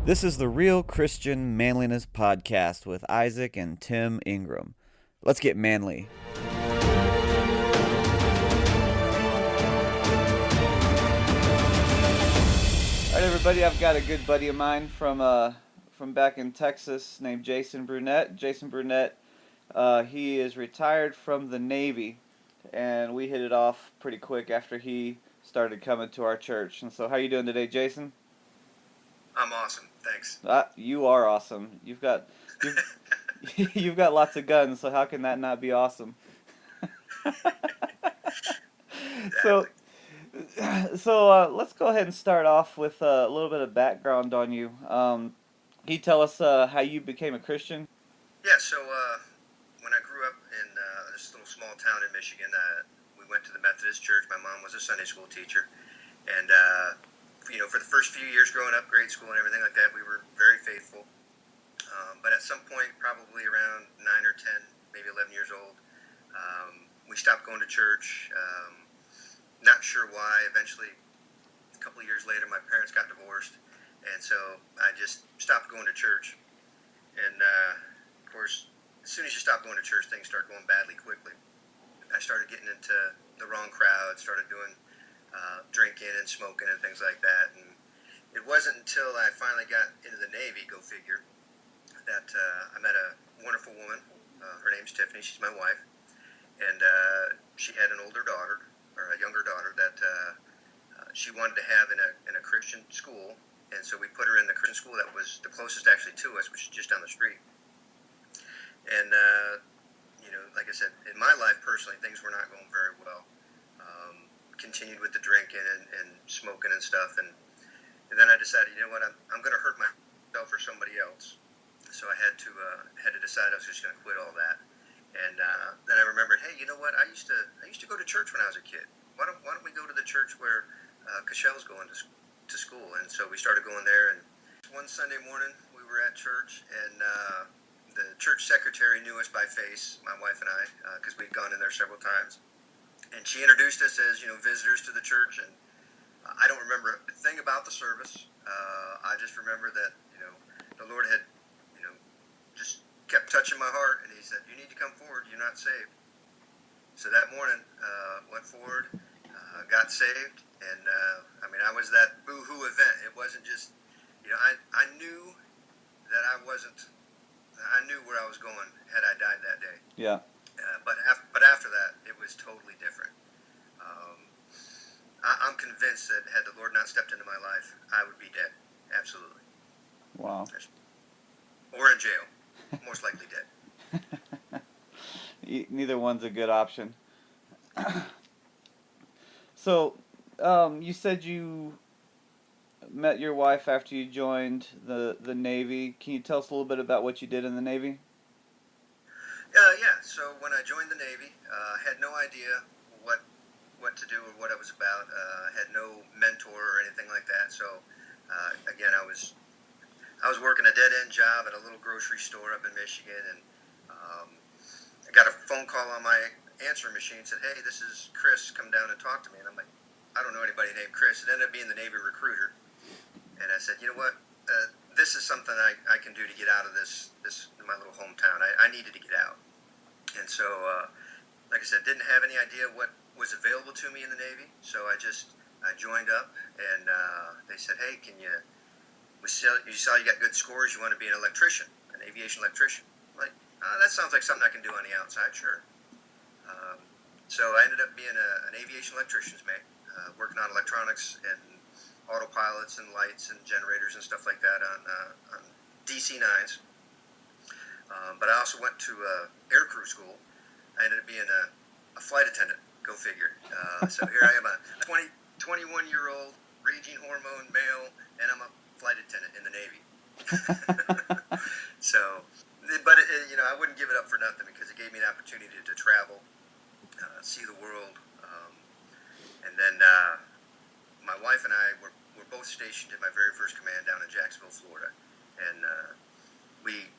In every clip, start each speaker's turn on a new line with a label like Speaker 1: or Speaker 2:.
Speaker 1: This is the Real Christian Manliness Podcast with Isaac and Tim Ingram. Let's get manly. All right, everybody. I've got a good buddy of mine from back in Texas named Jason Brunette. Jason Brunette, he is retired from the Navy, and we hit it off pretty quick after he started coming to our church. And so, how you doing today, Jason?
Speaker 2: I'm awesome, thanks.
Speaker 1: You are awesome. You've got lots of guns, so how can that not be awesome? So,
Speaker 2: Exactly.
Speaker 1: let's go ahead and start off with a little bit of background on you. Can you tell us how you became a Christian?
Speaker 2: Yeah, so when I grew up in this little small town in Michigan, we went to the Methodist church. My mom was a Sunday school teacher. And, for the first few years growing up, grade school and everything like that, we were very faithful. But at some point, probably around 9 or 10, maybe 11 years old, we stopped going to church. Not sure why. Eventually, a couple of years later, my parents got divorced. And so I just stopped going to church. And, of course, as soon as you stop going to church, things start going badly quickly. I started getting into the wrong crowd, started doing drinking and smoking and things like that. And it wasn't until I finally got into the Navy, go figure, that I met a wonderful woman. Her name's Tiffany. She's my wife. And she had an older daughter, or a younger daughter, that she wanted to have in a Christian school. And so we put her in the Christian school that was the closest actually to us, which is just down the street. And, like I said, in my life personally, things were not going very well. Continued with the drinking and smoking and stuff. And then I decided, you know what, I'm going to hurt myself or somebody else. So I had to decide I was just going to quit all that. And then I remembered, hey, you know what, I used to go to church when I was a kid. Why don't we go to the church where Cachelle's going to school? And so we started going there. And one Sunday morning, we were at church, and the church secretary knew us by face, my wife and I, because we'd gone in there several times. And she introduced us as, visitors to the church. And I don't remember a thing about the service. I just remember that, the Lord had, just kept touching my heart. And he said, you need to come forward. You're not saved. So that morning, went forward, got saved. And, I was that boo-hoo event. It wasn't just, I knew that I knew where I was going had I died that day.
Speaker 1: Yeah.
Speaker 2: But after that, it was totally different. I'm convinced that had the Lord not stepped into my life, I would be dead. Absolutely.
Speaker 1: Wow.
Speaker 2: Or in jail. Most likely dead.
Speaker 1: Neither one's a good option. So, you said you met your wife after you joined the Navy. Can you tell us a little bit about what you did in the Navy?
Speaker 2: Yeah. So when I joined the Navy, I had no idea what to do or what it was about. Had no mentor or anything like that. So again, I was working a dead end job at a little grocery store up in Michigan, and I got a phone call on my answering machine. Said, "Hey, this is Chris. Come down and talk to me." And I'm like, I don't know anybody named Chris. It ended up being the Navy recruiter. And I said, you know what? This is something I can do to get out of this my little hometown. I needed to get out. And so, like I said, didn't have any idea what was available to me in the Navy. So I joined up, and they said, hey, you saw you got good scores. You want to be an electrician, an aviation electrician. I'm like, that sounds like something I can do on the outside. Sure. So I ended up being an aviation electrician's mate, working on electronics and autopilots and lights and generators and stuff like that on DC-9s. But I also went to air crew school. I ended up being a flight attendant, go figure. So here I am, a 21-year-old raging hormone male, and I'm a flight attendant in the Navy. So, but I wouldn't give it up for nothing, because it gave me an opportunity to travel, see the world. And then my wife and I were both stationed in my very first command down in Jacksonville, Florida. And we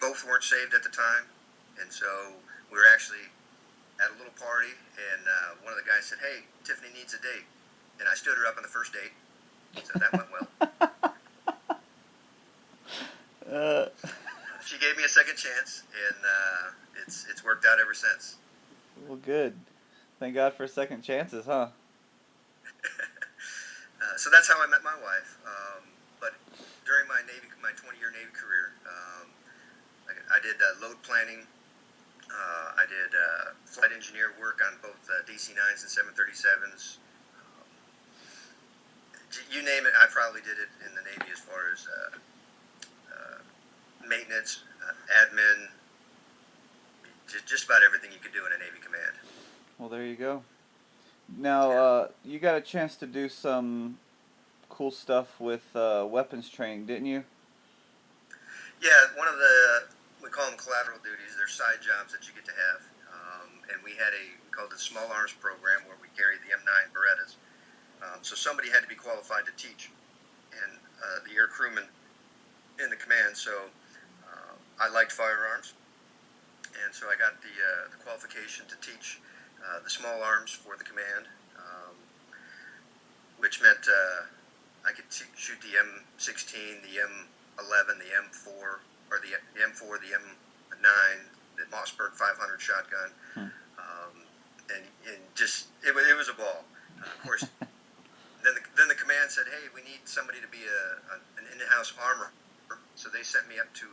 Speaker 2: both weren't saved at the time. And so we were actually at a little party, and one of the guys said, hey, Tiffany needs a date. And I stood her up on the first date. So that went well. chance, and it's worked out ever since.
Speaker 1: Well, good. Thank God for second chances, huh?
Speaker 2: So that's how I met my wife. But during my 20-year Navy career, I did load planning. I did flight engineer work on both DC-9s and 737s. You name it, I probably did it in the Navy as far as maintenance, admin, just about everything you could do in a Navy command.
Speaker 1: Well, there you go. Now,
Speaker 2: Yeah.
Speaker 1: you got a chance to do some cool stuff with weapons training, didn't you?
Speaker 2: Yeah, one of we call them collateral duties. They're side jobs that you get to have. And we called it Small Arms Program, where we carried the M9 Berettas. So somebody had to be qualified to teach, and the air crewman in the command. So I liked firearms, and so I got the qualification to teach the small arms for the command, which meant I could shoot the M16, the M11, the M4, or the M4, the M9, the Mossberg 500 shotgun, and just it was a ball. Of course, then the command said, "Hey, we need somebody to be an in-house armorer." So they sent me up to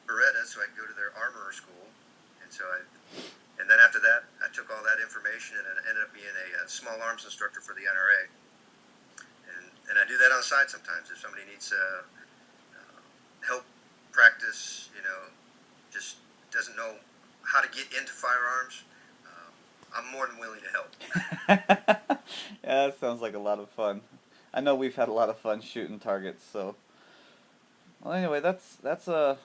Speaker 2: Beretta so I could go to their armorer school, and then after that, I took all that information and I ended up being a small arms instructor for the NRA. And I do that on the side sometimes if somebody needs help, practice, just doesn't know how to get into firearms. I'm more than willing to help.
Speaker 1: Yeah, that sounds like a lot of fun. I know we've had a lot of fun shooting targets. So, well, anyway, that's a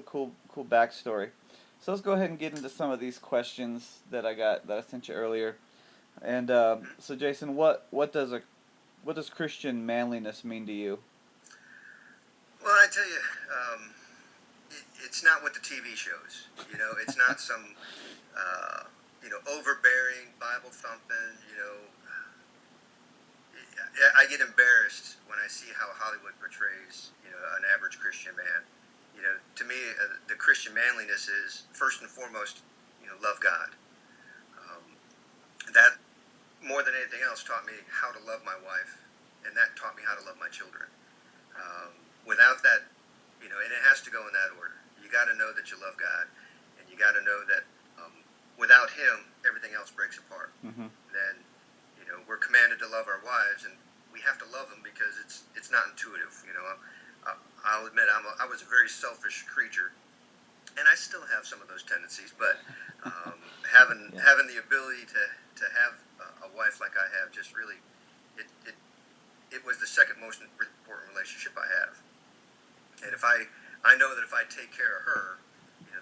Speaker 1: cool backstory. So let's go ahead and get into some of these questions that I sent you earlier. And so, Jason, what does Christian manliness mean to you?
Speaker 2: Well, I tell you, it's not what the TV shows. It's not some overbearing Bible thumping. I get embarrassed when I see how Hollywood portrays an average Christian man. To me, the Christian manliness is first and foremost, love God. That more than anything else taught me how to love my wife, and that taught me how to love my children. Without that, and it has to go in that order. You got to know that you love God, and you got to know that without Him, everything else breaks apart.
Speaker 1: Mm-hmm.
Speaker 2: Then, we're commanded to love our wives, and we have to love them because it's not intuitive. I'll admit I was a very selfish creature, and I still have some of those tendencies. But having the ability to have a wife like I have just really it was the second most important relationship I have. And I know that if I take care of her,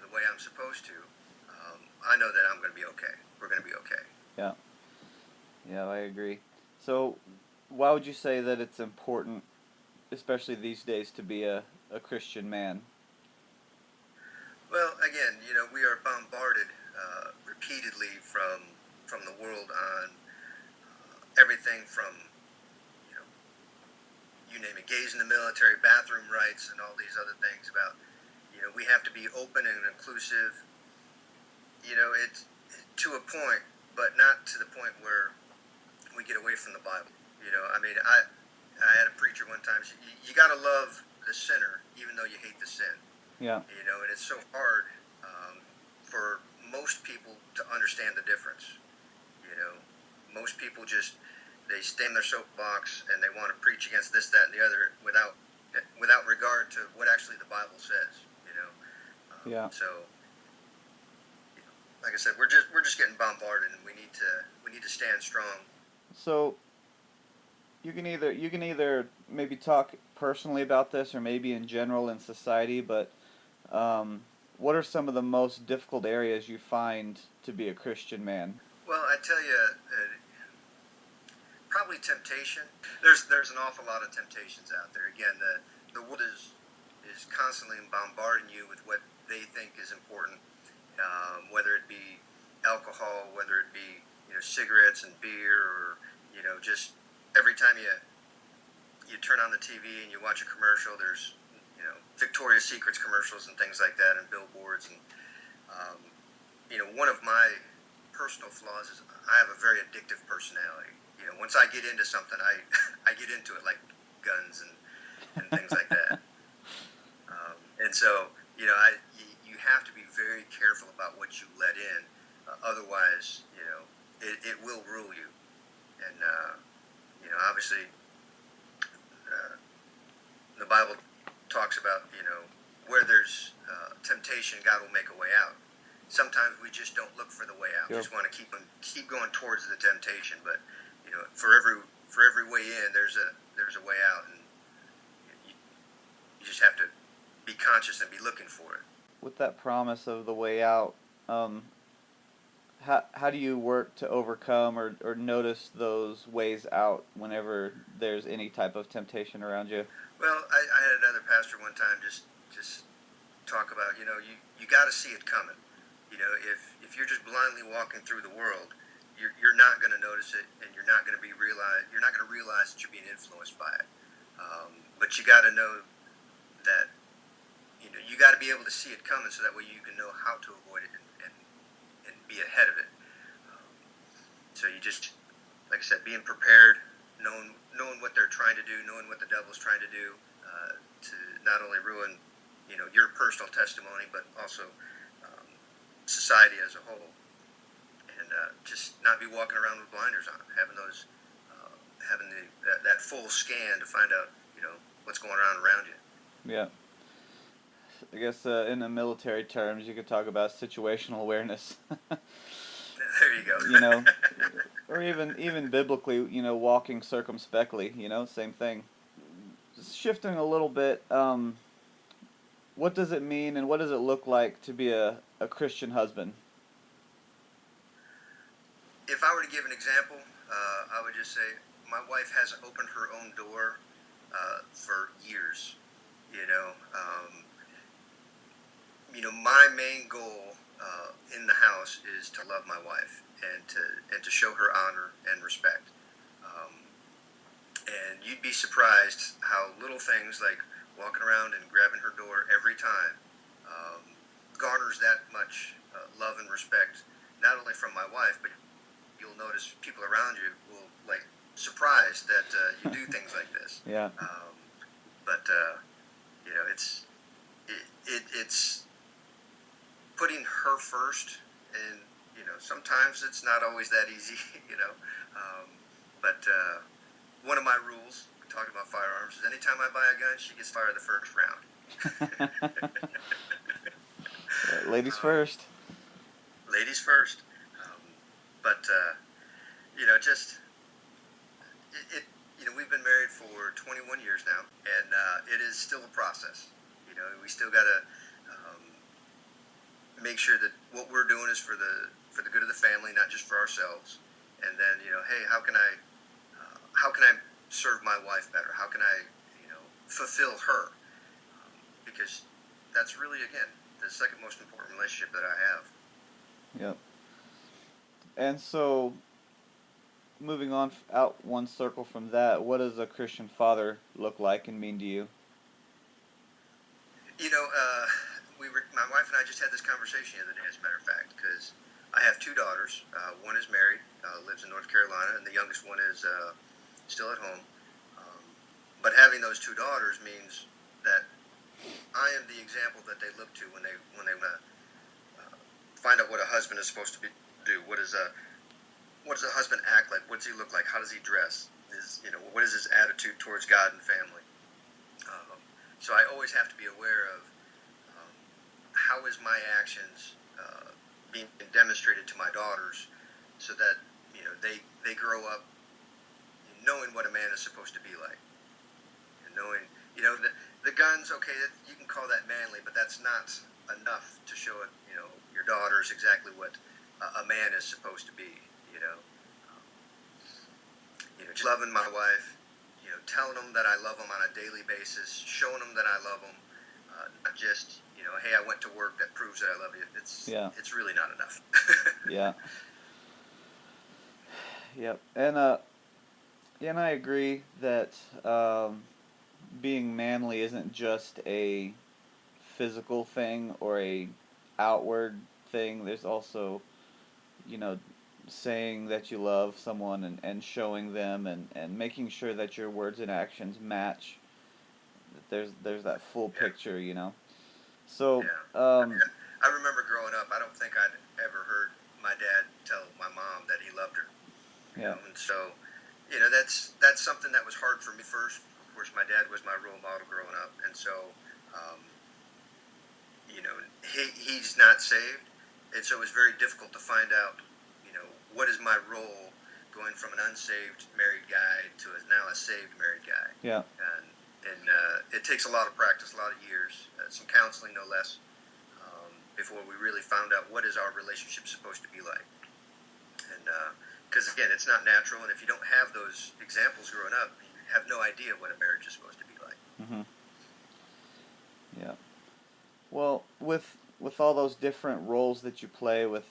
Speaker 2: the way I'm supposed to, I know that I'm going to be okay. We're going to be okay.
Speaker 1: Yeah. Yeah, I agree. So, why would you say that it's important, especially these days, to be a Christian man?
Speaker 2: Well, again, we are bombarded repeatedly from the world on everything from you name it, gays in the military, bathroom rights, and all these other things about we have to be open and inclusive. It's to a point, but not to the point where we get away from the Bible. I had a preacher one time say, you got to love the sinner even though you hate the sin.
Speaker 1: Yeah.
Speaker 2: And it's so hard for most people to understand the difference. Most people they stay in their soapbox and they want to preach against this, that, and the other without regard to what actually the Bible says.
Speaker 1: Yeah.
Speaker 2: So, like I said, we're just getting bombarded, and we need to stand strong.
Speaker 1: So, you can either maybe talk personally about this or maybe in general in society, but what are some of the most difficult areas you find to be a Christian man?
Speaker 2: Well, I tell you, probably temptation. There's an awful lot of temptations out there. Again, the world is constantly bombarding you with what they think is important, whether it be alcohol, whether it be cigarettes and beer, or just every time you turn on the TV and you watch a commercial, there's Victoria's Secrets commercials and things like that, and billboards. And one of my personal flaws is I have a very addictive personality. Once I get into something, I get into it, like guns and things like that. And so, you have to be very careful about what you let in. Otherwise, it will rule you. And, obviously, the Bible talks about, where there's temptation, God will make a way out. Sometimes we just don't look for the way out.
Speaker 1: Yep.
Speaker 2: Just want to keep going towards the temptation. But, for every way in, there's a way out. And you just have to be conscious and be looking for it.
Speaker 1: With that promise of the way out, how do you work to overcome or notice those ways out whenever there's any type of temptation around you?
Speaker 2: Well, I had another pastor one time just talk about, you got to see it coming. If you're just blindly walking through the world, you're not going to notice it, and you're not going to realize that you're being influenced by it. But you got to know that you got to be able to see it coming, so that way you can know how to avoid it and be ahead of it. So you just, like I said, being prepared, knowing what they're trying to do, knowing what the devil's trying to do, to not only ruin your personal testimony, but also society as a whole, and just not be walking around with blinders on, having that full scan to find out what's going on around you.
Speaker 1: Yeah. I guess in the military terms, you could talk about situational awareness.
Speaker 2: There you go.
Speaker 1: Or even biblically, walking circumspectly, same thing. Shifting a little bit, what does it mean and what does it look like to be a Christian husband?
Speaker 2: If I were to give an example, I would just say my wife has opened her own door for years. My main goal in the house is to love my wife and to show her honor and respect. And you'd be surprised how little things like walking around and grabbing her door every time garners that much love and respect, not only from my wife, but you'll notice people around you will surprised that you do things like this.
Speaker 1: Yeah.
Speaker 2: But it's putting her first, and sometimes it's not always that easy. But one of my rules, talking about firearms, is anytime I buy a gun, she gets fired the first round.
Speaker 1: Ladies first.
Speaker 2: Ladies first. But just we've been married for 21 years now, and it is still a process. We still got to make sure that what we're doing is for the good of the family, not just for ourselves. And then hey, how can I serve my wife better? How can I fulfill her? Because that's really, again, the second most important relationship that I have.
Speaker 1: Yep. And so, moving on out one circle from that, what does a Christian father look like and mean to you?
Speaker 2: My wife and I just had this conversation the other day, as a matter of fact, because I have two daughters. One is married, lives in North Carolina, and the youngest one is still at home. But having those two daughters means that I am the example that they look to when they want to find out what a husband is supposed to do. What does a husband act like? What does he look like? How does he dress? What is his attitude towards God and family? So I always have to be aware of how is my actions being demonstrated to my daughters, so that they grow up knowing what a man is supposed to be like, and knowing the guns. Okay, you can call that manly, but that's not enough to show it. Your daughters exactly what a man is supposed to be. Just loving my wife, telling them that I love them on a daily basis, showing them that I love them, not just hey, I went to work, that proves that I love you. It's really not enough.
Speaker 1: Yeah. Yep. And I agree that being manly isn't just a physical thing or a outward thing. There's also, you know, saying that you love someone and showing them and making sure that your words and actions match. There's that full
Speaker 2: Yeah.
Speaker 1: picture, you know. So,
Speaker 2: Yeah. I mean, I remember growing up. I don't think I'd ever heard my dad tell my mom that he loved her. You
Speaker 1: yeah,
Speaker 2: know, and so, that's something that was hard for me first. Of course, my dad was my role model growing up, and so, um, he's not saved, and so it was very difficult to find out, what is my role going from an unsaved married guy to now a saved married guy.
Speaker 1: yeah,
Speaker 2: And it takes a lot of practice, a lot of years, some counseling no less, before we really found out what is our relationship supposed to be like. And because again, it's not natural, and if you don't have those examples growing up, you have no idea what a marriage is supposed to be like.
Speaker 1: mhm, yeah. Well, with all those different roles that you play with,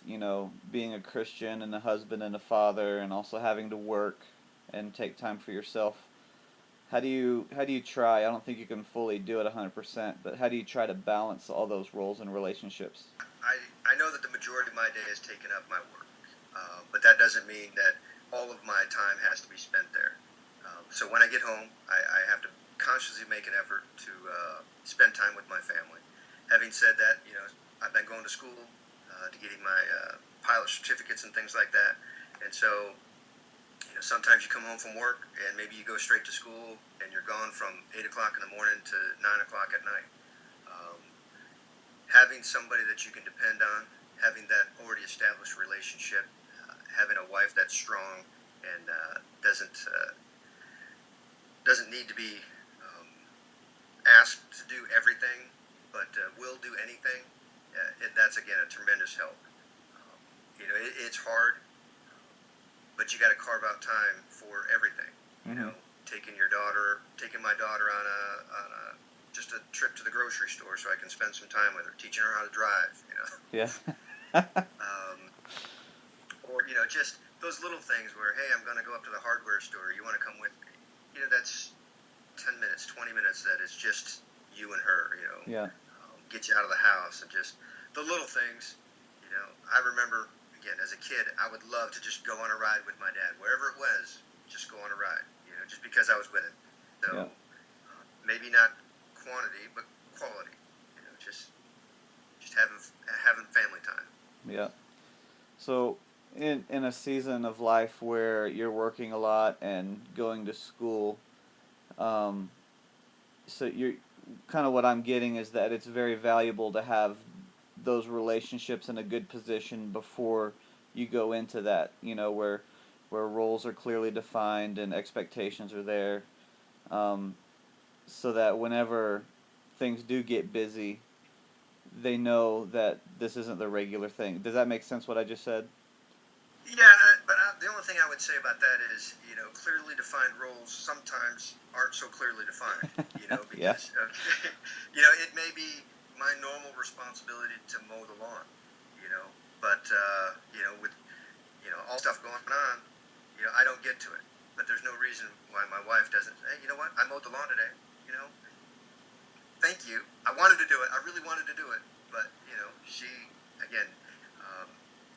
Speaker 1: being a Christian and a husband and a father, and also having to work and take time for yourself, how do you try? I don't think you can fully do it 100%, but how do you try to balance all those roles and relationships?
Speaker 2: I know that the majority of my day is taken up my work, but that doesn't mean that all of my time has to be spent there. So when I get home, I have to consciously make an effort to spend time with my family. Having said that, I've been going to school to getting my pilot certificates and things like that, and so sometimes you come home from work and maybe you go straight to school and you're gone from 8 o'clock in the morning to 9 o'clock at night. Um, Having somebody that you can depend on, having that already established relationship, having a wife that's strong and doesn't need to be asked to do everything, but will do anything. That's again a tremendous help. It's hard, but you got to carve out time for everything.
Speaker 1: Mm-hmm.
Speaker 2: Taking my daughter on a just a trip to the grocery store so I can spend some time with her, teaching her how to drive.
Speaker 1: Yeah.
Speaker 2: Um, or just those little things where, hey, I'm going to go up to the hardware store. You want to come with me? That's 10 minutes, 20 minutes. That is just you and her.
Speaker 1: Yeah.
Speaker 2: Get you out of the house and just the little things. I remember again as a kid, I would love to just go on a ride with my dad, wherever it was. Just go on a ride. Just because I was with him. So
Speaker 1: Yeah.
Speaker 2: maybe not quantity, but quality. Just having family time.
Speaker 1: Yeah. So, in a season of life where you're working a lot and going to school, um, so you're kind of what I'm getting is that it's very valuable to have those relationships in a good position before you go into that. Where roles are clearly defined and expectations are there, um, so that whenever things do get busy, they know that this isn't the regular thing. Does that make sense? What I just said?
Speaker 2: Yeah, but the only thing I would say about that is, clearly defined roles sometimes aren't so clearly defined.
Speaker 1: Yeah.
Speaker 2: Because it may be my normal responsibility to mow the lawn. But with all stuff going on, I don't get to it. But there's no reason why my wife doesn't. Hey, you know what? I mowed the lawn today. Thank you. I wanted to do it. I really wanted to do it. But she again.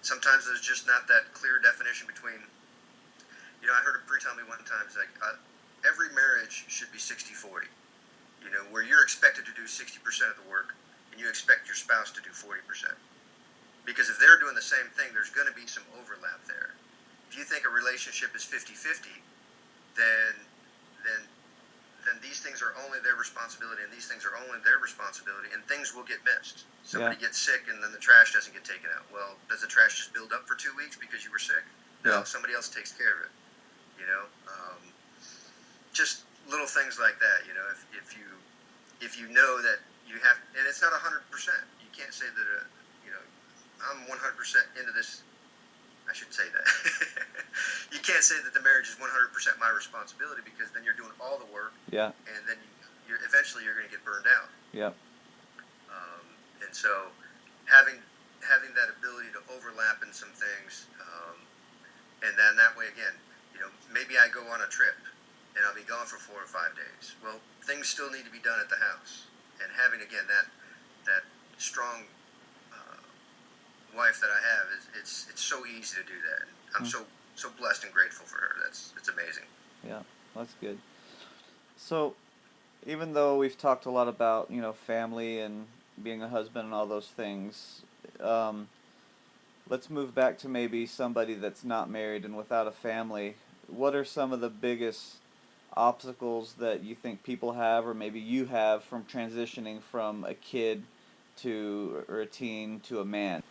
Speaker 2: Sometimes there's just not that clear definition between. I heard a pre tell me one time, it's like every marriage should be 60-40. Where you're expected to do 60% of the work and you expect your spouse to do 40%. Because if they're doing the same thing, there's going to be some overlap there. If you think a relationship is 50-50, then these things are only their responsibility and these things are only their responsibility and things will get missed. Somebody gets sick and then the trash doesn't get taken out. Well, does the trash just build up for 2 weeks because you were sick? No, somebody else takes care of it. Just little things like that. If you know that you have, and it's not 100%. You can't say that I'm 100% into this. I should say that. You can't say that the marriage is 100% my responsibility because then you're doing all the work.
Speaker 1: Yeah.
Speaker 2: And then eventually you're going to get burned out.
Speaker 1: Yeah.
Speaker 2: And so having that ability to overlap in some things, and then that way again, maybe I go on a trip and I'll be gone for 4 or 5 days. Well, things still need to be done at the house, and having again that strong wife that I have, it's so easy to do that. And I'm so blessed and grateful for her. It's amazing.
Speaker 1: Yeah, that's good. So, even though we've talked a lot about, family and being a husband and all those things, um, let's move back to maybe somebody that's not married and without a family. What are some of the biggest obstacles that you think people have, or maybe you have, from transitioning from a kid to or a teen to a man?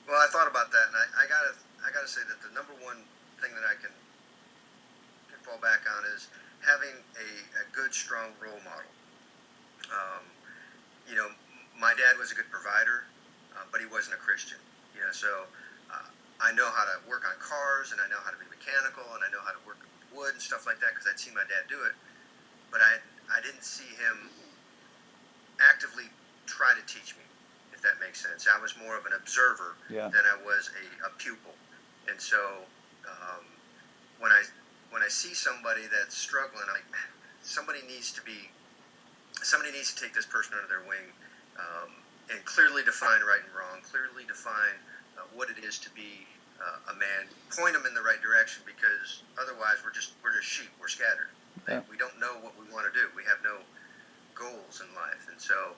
Speaker 2: Well, I thought about that, and I gotta say that the number one thing that I can fall back on is having a good, strong role model. Um, you know, my dad was a good provider, but he wasn't a Christian. So uh, I know how to work on cars, and I know how to be mechanical, and I know how to work with wood and stuff like that because I'd seen my dad do it. But I didn't see him actively try to teach me, if that makes sense. I was more of an observer
Speaker 1: Yeah.
Speaker 2: than I was a pupil. And so um, when I see somebody that's struggling, like somebody needs to take this person under their wing, and clearly define right and wrong, clearly define what it is to be a man, point them in the right direction, because otherwise we're just sheep, we're scattered.
Speaker 1: Yeah.
Speaker 2: We don't know what we want to do. We have no goals in life, and so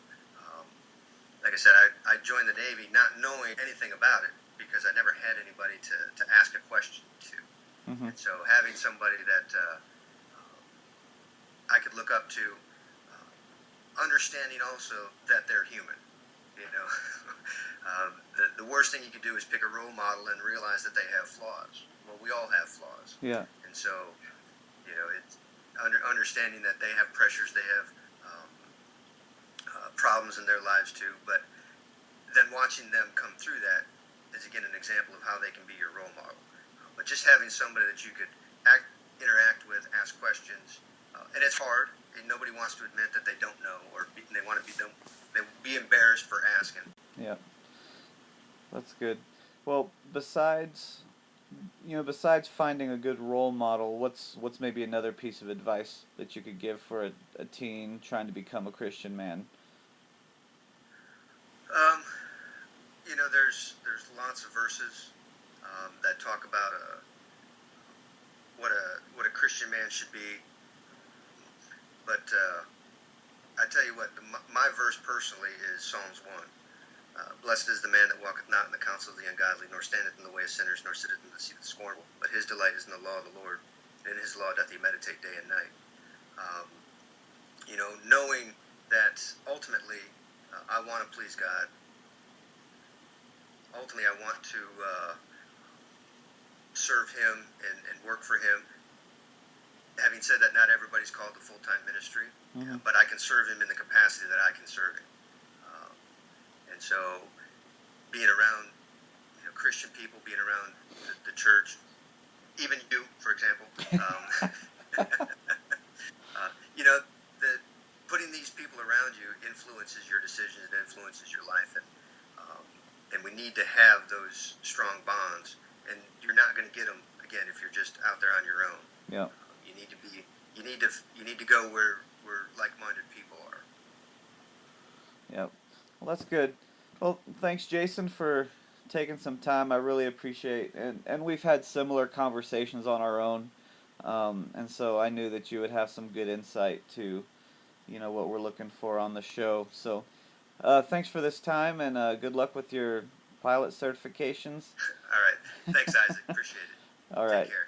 Speaker 2: like I said, I joined the Navy not knowing anything about it because I never had anybody to ask a question to.
Speaker 1: Mm-hmm.
Speaker 2: And so having somebody that I could look up to, understanding also that they're human. The worst thing you could do is pick a role model and realize that they have flaws. Well, we all have flaws.
Speaker 1: Yeah.
Speaker 2: And so, it's understanding that they have pressures, they have problems in their lives too, but then watching them come through that is again an example of how they can be your role model. But just having somebody that you could interact with, ask questions, and it's hard. And nobody wants to admit that they don't know, or they want to be embarrassed for asking.
Speaker 1: Yeah. That's good. Well, besides finding a good role model, what's maybe another piece of advice that you could give for a teen trying to become a Christian man?
Speaker 2: Um, there's lots of verses that talk about what a Christian man should be. But I tell you what, my verse personally is Psalms 1. Blessed is the man that walketh not in the counsel of the ungodly, nor standeth in the way of sinners, nor sitteth in the seat of the scornful. But his delight is in the law of the Lord, and in his law doth he meditate day and night. Knowing that ultimately I want to please God. Ultimately, I want to serve him and work for him. Having said that, not everybody's called to full-time ministry, but I can serve him in the capacity that I can serve him. And so being around Christian people, being around the church, even you, for example, the putting these people around you influences your decisions and influences your life, and we need to have those strong bonds, and you're not going to get them again if you're just out there on your own.
Speaker 1: Yeah.
Speaker 2: You need to go where like-minded people are.
Speaker 1: Yep. Well, that's good. Well, thanks, Jason, for taking some time. I really appreciate it. And we've had similar conversations on our own. And so I knew that you would have some good insight to, what we're looking for on the show. So thanks for this time, and good luck with your pilot certifications.
Speaker 2: All right. Thanks, Isaac. Appreciate it.
Speaker 1: All right.
Speaker 2: Take care.